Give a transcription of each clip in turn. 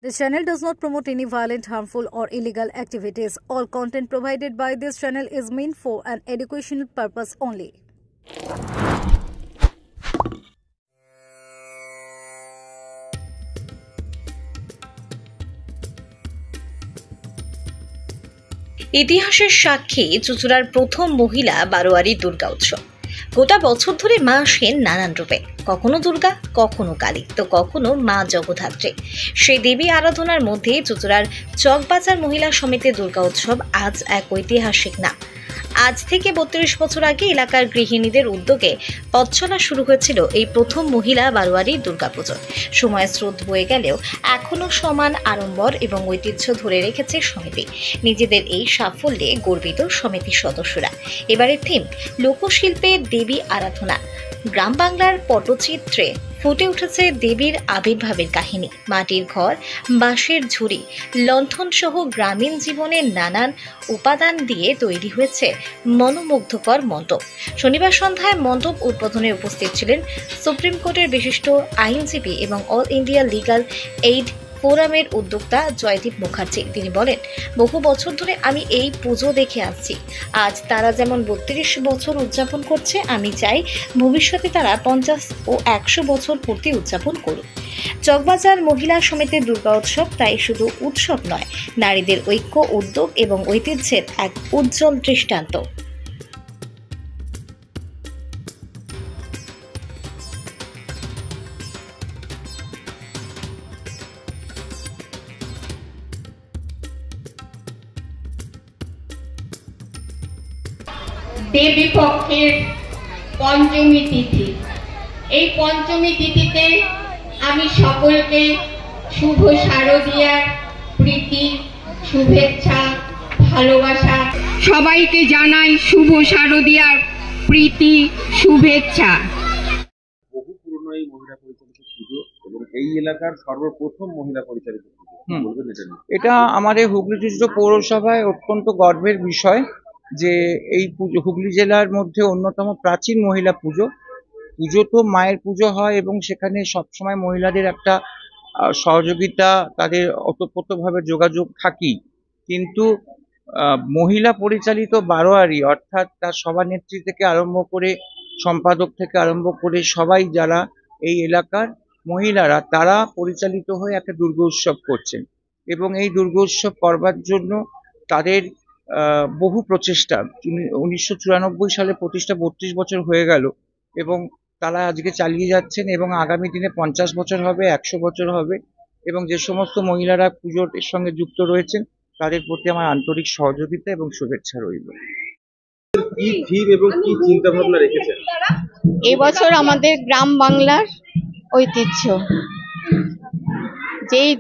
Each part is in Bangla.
This channel does not promote any violent, harmful, or illegal activities. All content provided by this channel is meant for an educational purpose only. ইতিহাসের সাক্ষী চুঁচুড়ার প্রথম মহিলা বারোয়ারি দুর্গা উৎসব। গোটা বছর ধরে মা আসেন নানান রূপে, কখনো দুর্গা, কখনো কালী, তো কখনো মা জগদ্ধাত্রী। সেই দেবী আরাধনার মধ্যে চুঁচুড়ার চকবাজার মহিলা সমিতির দুর্গা উৎসব আজ এক ঐতিহাসিক নাম। আজ থেকে 32 বছর আগে এলাকার গৃহিণীদের উদ্যোগে পথ চলা শুরু হয়েছিল এই প্রথম মহিলা বারোয়ারি দুর্গাপুজো। সময়ের স্রোত বয়ে গেলেও এখনো সমান আড়ম্বর এবং ঐতিহ্য ধরে রেখেছে সমিতি। নিজেদের এই সাফল্যে গর্বিত সমিতির সদস্যরা। এবারের থিম লোকশিল্পে দেবী আরাধনা। গ্রাম বাংলার পটচিত্রে ফুটে উঠেছে দেবীর আবির্ভাবের কাহিনী। মাটির ঘর, বাঁশের ঝুড়ি, লণ্ঠন সহ গ্রামীণ জীবনের নানান উপাদান দিয়ে তৈরি হয়েছে মনোমুগ্ধকর মণ্ডপ। শনিবার সন্ধ্যায় মণ্ডপ উদ্বোধনে উপস্থিত ছিলেন সুপ্রিম কোর্টের বিশিষ্ট আইনজীবী এবং অল ইন্ডিয়া লিগাল এইড ফোরামের উদ্যোক্তা জয়দীপ মুখার্জি। তিনি বলেন, বহু বছর ধরে আমি এই পুজো দেখে আসছি। আজ তারা যেমন 32 বছর উদযাপন করছে, আমি চাই ভবিষ্যতে তারা 50 ও 100 বছর পূর্তি উদযাপন করুক। চকবাজার মহিলা সমিতির দুর্গা উৎসব তাই শুধু উৎসব নয়, নারীদের ঐক্য, উদ্যোগ এবং ঐতিহ্যের এক উজ্জ্বল দৃষ্টান্ত। দেবী পক্ষের পঞ্চমী তিথি। এই পঞ্চমী তিথিতে আমি সকলকে শুভ শারদীয়ার প্রীতি, শুভেচ্ছা, ভালোবাসা সবাইকে জানাই শুভ শারদীয়ার প্রীতি, শুভেচ্ছা। বহু পুরনো এই মহিলা পরিচালিত পুজো এবং এই এলাকার সর্বপ্রথম মহিলা পরিচালিত পুজো, বলবেন এটা নিয়ে? এটা আমাদের হুগলি ডিস্ট্রিক্ট পৌরসভায় অত্যন্ত গর্বের বিষয় যে এই পুজো হুগলি জেলার মধ্যে অন্যতম প্রাচীন মহিলা পুজো। পুজো তো মায়ের পুজো হয় এবং সেখানে সবসময় মহিলাদের একটা সহযোগিতা, তাদের ওতপ্রোতভাবে যোগাযোগ থাকেই, কিন্তু মহিলা পরিচালিত বারোয়ারি অর্থাৎ তার সভানেত্রী থেকে আরম্ভ করে সম্পাদক থেকে আরম্ভ করে সবাই যারা এই এলাকার মহিলারা তারা পরিচালিত হয়ে একটা দুর্গা উৎসব করছেন এবং এই দুর্গা উৎসব করবার জন্য তাদের বহু প্রচেষ্টা। 1994 সালে প্রতিষ্ঠা, 32 বছর হয়ে গেল এবং তারা আজকে চালিয়ে যাচ্ছেন এবং আগামী দিনে 50 বছর হবে, 100 বছর হবে এবং যে সমস্ত মহিলারা পুজোর সঙ্গে যুক্ত রয়েছেন তাদের প্রতি আমার আন্তরিক সহযোগিতা এবং শুভেচ্ছা রইল। কি থিম এবং কি চিন্তা ভাবনা রেখেছেন? এবছর আমাদের গ্রাম বাংলার ঐতিহ্য, যেই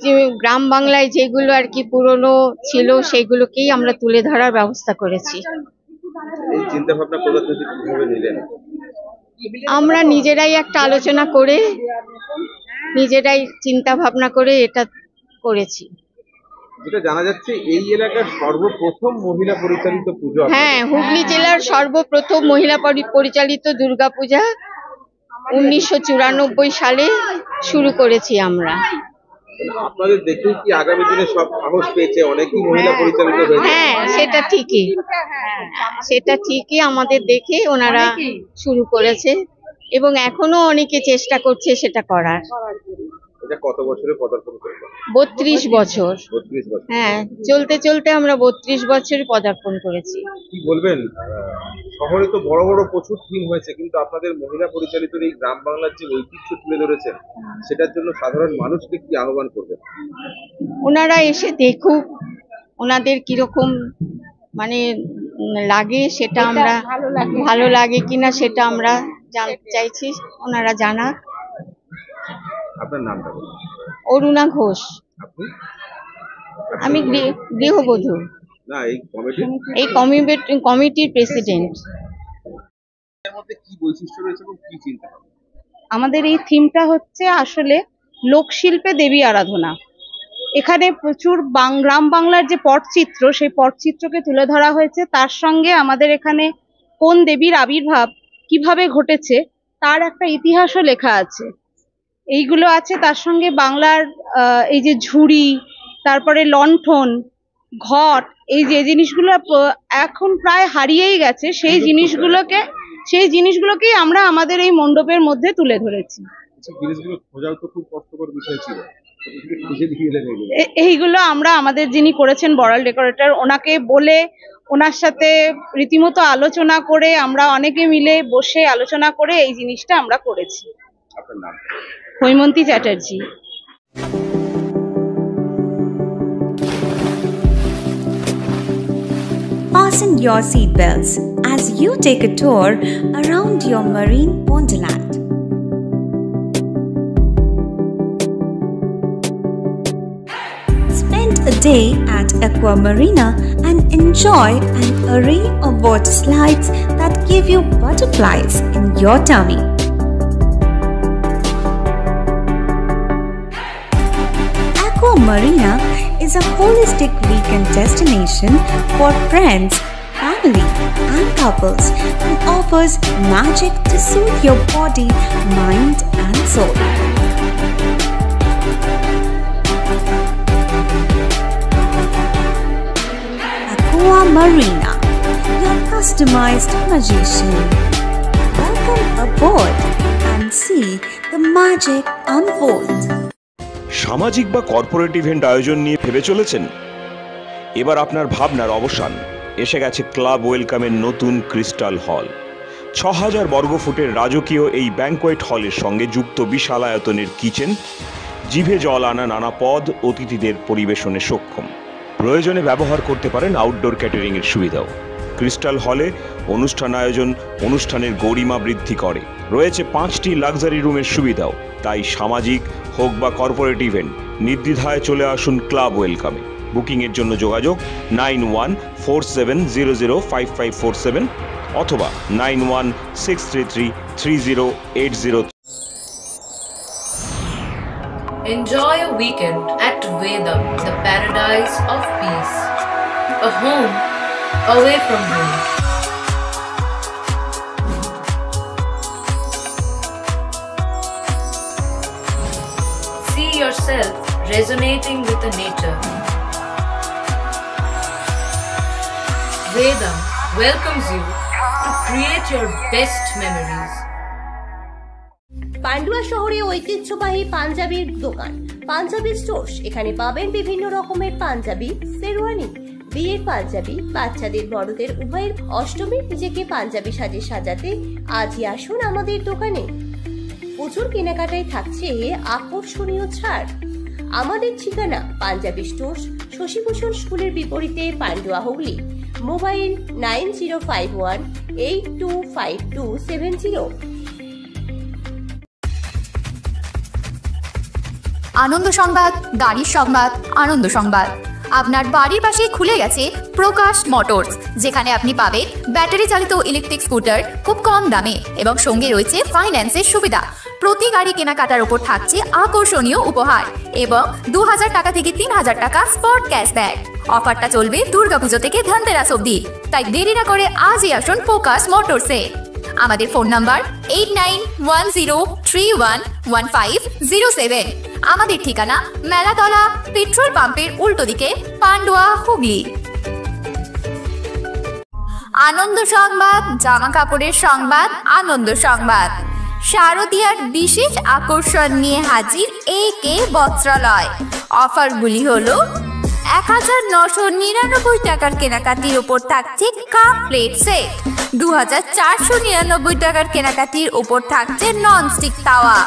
গ্রাম বাংলায় যেগুলো আর কি পুরনো ছিল সেগুলোকেই আমরা তুলে ধরার ব্যবস্থা করেছি। এই চিন্তা ভাবনা কোথা থেকে কিভাবে নিলেন? আমরা নিজেরাই একটা আলোচনা করে, নিজেরাই চিন্তা ভাবনা করে এটা করেছি। যেটা জানা যাচ্ছে এই এলাকার সর্বপ্রথম মহিলা পরিচালিত পুজো। হ্যাঁ, হুগলি জেলার সর্বপ্রথম মহিলা পরিচালিত দুর্গাপূজা 1994 সালে শুরু করেছি আমরা। আপনাদের দেখে কি আগামী দিনে সব সাহস পেয়েছে, অনেকেই মহিলা পরিচালিত হয়েছে? হ্যাঁ, সেটা ঠিকই আমাদের দেখে ওনারা শুরু করেছে এবং এখনো অনেকে চেষ্টা করছে সেটা করার। এটা কত বছরে পদার্পণ করেছে? 32 বছর। 32 বছর। হ্যাঁ, চলতে চলতে আমরা 32 বছরে পদার্পণ করেছি। কি বলবেন, শহরে তো বড় বড় প্রচুর থিম হয়েছে, কিন্তু আপনাদের মহিলা পরিচালিত এই গ্রাম বাংলার যে ঐতিহ্য তুলে ধরেছেন, সেটার জন্য সাধারণ মানুষকে কি আহ্বান করবেন? ওনারা এসে দেখুক, ওনাদের কিরকম মানে লাগে সেটা আমরা, ভালো লাগে কিনা সেটা আমরা জানতে চাইছি, ওনারা জানাক। আপনার নামটা বলুন। অরুণা ঘোষ। আপনি? আমি গৃহবধূ। না, এই কমিটির প্রেসিডেন্ট। এর মধ্যে কি বৈশিষ্ট্য রয়েছে এবং কি চিন্তা ভাবনা? আমাদের এই থিমটা হচ্ছে আসলে লোকশিল্পে দেবী আরাধনা। এখানে প্রচুর গ্রাম বাংলার যে পটচিত্র, সেই পটচিত্রকে তুলে ধরা হয়েছে। তার সঙ্গে আমাদের এখানে কোন দেবীর আবির্ভাব কিভাবে ঘটেছে তার একটা ইতিহাসও লেখা আছে। এইগুলো আছে, তার সঙ্গে বাংলার এই যে ঝুড়ি, তারপরে লণ্ঠন, ঘট, এই যে জিনিসগুলো এখন প্রায় হারিয়েই গেছে, সেই জিনিসগুলোকেই আমরা আমাদের এই মণ্ডপের মধ্যে তুলে ধরেছি। জিনিসগুলো খোঁজাও তো খুব কষ্টকর বিষয় ছিল, খুঁজে দিয়ে এলেন এগুলো। এইগুলো আমরা আমাদের যিনি করেছেন বড়াল ডেকোরেটর, ওনাকে বলে, ওনার সাথে রীতিমতো আলোচনা করে, আমরা অনেকে মিলে বসে আলোচনা করে এই জিনিসটা আমরা করেছি। আপনার নাম? Haimanti Chatterjee. Fasten your seatbelts as you take a tour around your marine wonderland. Spend a day at Aqua Marina and enjoy an array of water slides that give you butterflies in your tummy. Aqua Marina is a holistic weekend destination for friends, family, and couples and offers magic to soothe your body, mind, and soul. Aqua Marina, your customized magician. Welcome aboard and see the magic unfold. সামাজিক বা কর্পোরেট ইভেন্ট আয়োজন নিয়ে ভেবে চলেছেন? এবার আপনার ভাবনার অবসান। এসে গেছে ক্লাব ওয়েলকামের নতুন ক্রিস্টাল হল। ৬,০০০ বর্গফুটের রাজকীয় এই ব্যাংকোয়েট হলের সঙ্গে যুক্ত বিশাল আয়তনের কিচেন, জিভে জল আনা নানা পদ অতিথিদের পরিবেশনে সক্ষম। প্রয়োজনে ব্যবহার করতে পারেন আউটডোর ক্যাটারিং এর সুবিধাও। ক্রিস্টাল হলে অনুষ্ঠান আয়োজন অনুষ্ঠানের গরিমা বৃদ্ধি করে। রয়েছে 5টি লাক্সারি রুমের সুবিধাও। তাই সামাজিক হোক বা কর্পোরেট ইভেন্ট, নির্দ্বিধায় চলে আসুন ক্লাব ওয়েলকামে। বুকিংয়ের জন্য যোগাযোগ 9147005547 অথবা 9163330803। Enjoy a weekend at Vedam, the paradise of peace. A home away from home. See yourself resonating with the nature. Vedam welcomes you to create your best memories. Pandua শহরে ঐতিহ্যবাহী পাঞ্জাবির দোকান পাঞ্জাবি স্টোর্স। এখানে পাবেন বিভিন্ন রকমের পাঞ্জাবি, শেরওয়ানি, বিয়ের পাঞ্জাবি, বাচ্চাদের বড়দের উভয়ের। অষ্টমী নিজেকে পাঞ্জাবি সাজে সাজাতে আজই আসুন আমাদের দোকানে। প্রচুর কেনাকাটায় থাকছে আকর্ষণীয় ছাড়। আমাদের ঠিকানা পাঞ্জাবি স্টোর্স, শশীভূষণ স্কুলের বিপরীতে, পান্ডুয়া, হুগলি। মোবাইল 9051825270। আনন্দ সংবাদ, গাড়ির সংবাদ, আনন্দ সংবাদ। আপনার বাড়ির পাশে খুলে গেছে প্রকাশ মোটরস, যেখানে আপনি পাবেন ব্যাটারি চালিত ইলেকট্রিক স্কুটার খুব কম দামে এবং সঙ্গে রয়েছে ফাইন্যান্সের সুবিধা। প্রতি গাড়ি কেনাকাটার উপর থাকছে আকর্ষণীয় উপহার এবং 2000 টাকা থেকে 3000 টাকা স্পট ক্যাশব্যাক। অফারটা চলবে দুর্গাপুজো থেকে ধনতেরাস অবধি। তাই দেরি না করে আজই আসুন প্রকাশ মোটরসে। আমাদের ফোন নাম্বার 8910311507। আমাদের ঠিকানা মেলাতলা, পেট্রোল পাম্পের উল্টো দিকে, পান্ডুয়া, হুগলি। আনন্দ সংবাদ, জামা কাপড়ের সংবাদ, আনন্দ সংবাদ। শারদীয়ার বিশেষ আকর্ষণ নিয়ে হাজির AK বস্ত্রালয়। অফারগুলি হলো 1999 টাকার কেনাকাটির উপর থাকছে কাপ প্লেট সেট, 2499 টাকার কেনাকাটির উপর থাকছে ননস্টিক তাওয়া,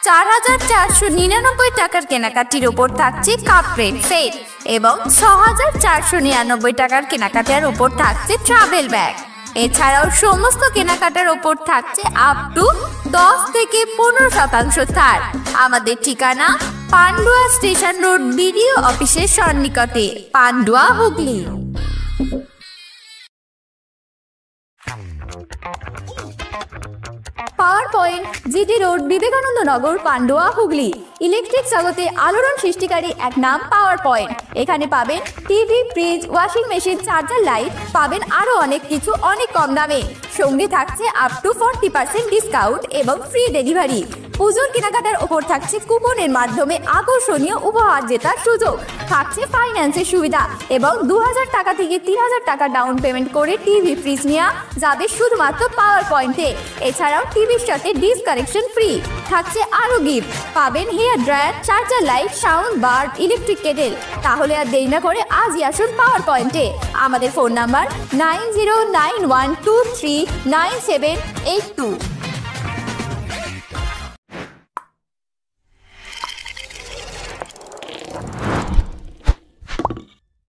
4499 টাকার কেনাকাটির উপর থাকছে কাপ প্লেট সেট এবং 6499 টাকার কেনাকাটার উপর থাকছে ট্রাভেল ব্যাগ। এছাড়াও সমস্ত কেনাকাটার উপর থাকছে আপ টু 10 থেকে 15% ছাড়। আমাদের ঠিকানা পান্ডুয়া স্টেশন রোড, বিডিও অফিসের সন্নিকটে, Pandua, Hooghly. Power point, GT road, Vivekananda Nagar, Pandua, Hooghly. Electric জগতে আলোড়ন সৃষ্টিকারী এক নাম পাওয়ার পয়েন্ট। এখানে পাবেন TV, fridge, washing machine, charger, light, পাবেন আরো অনেক কিছু অনেক কম দামে। সঙ্গে থাকছে আপ টু 40% ডিসকাউন্ট এবং ফ্রি ডেলিভারি। পুজোর কেনাকাটার ওপর থাকছে কুপনের মাধ্যমে আকর্ষণীয় উপহার জেতার সুযোগ, থাকছে ফাইন্যান্সের সুবিধা এবং 2000 টাকা থেকে 3000 টাকা ডাউন পেমেন্ট করে টিভি ফ্রিজ নেওয়া যাবে শুধুমাত্র পাওয়ার পয়েন্টে। এছাড়াও টিভির সাথে ডিশ কানেকশন ফ্রি, থাকছে আরও গিফট, পাবেন hair dryer, charger light, sound bar, electric kettle. তাহলে আর দেরি না করে আজই আসুন পাওয়ার পয়েন্টে। আমাদের ফোন নাম্বার 9091239782।